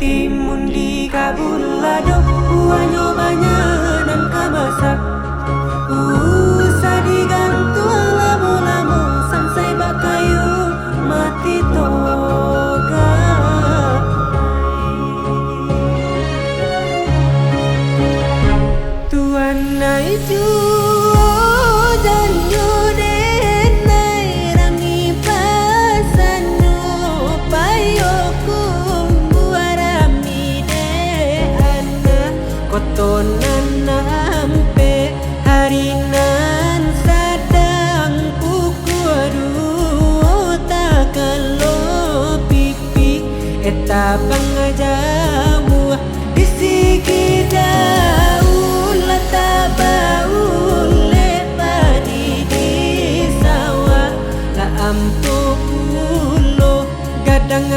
timun di kabulado uanyo banyak dan kamasak sadigantu lamu-lamu sansai bakayu mati toga tuan naiju dan yuden nai rangi pasanu payoku buarami de ana kotonan nampe harinan sadang kuku aduh takalo pipi eta pangajamu disiki daun lata baun lepadi di sawah la ampu pulo gadang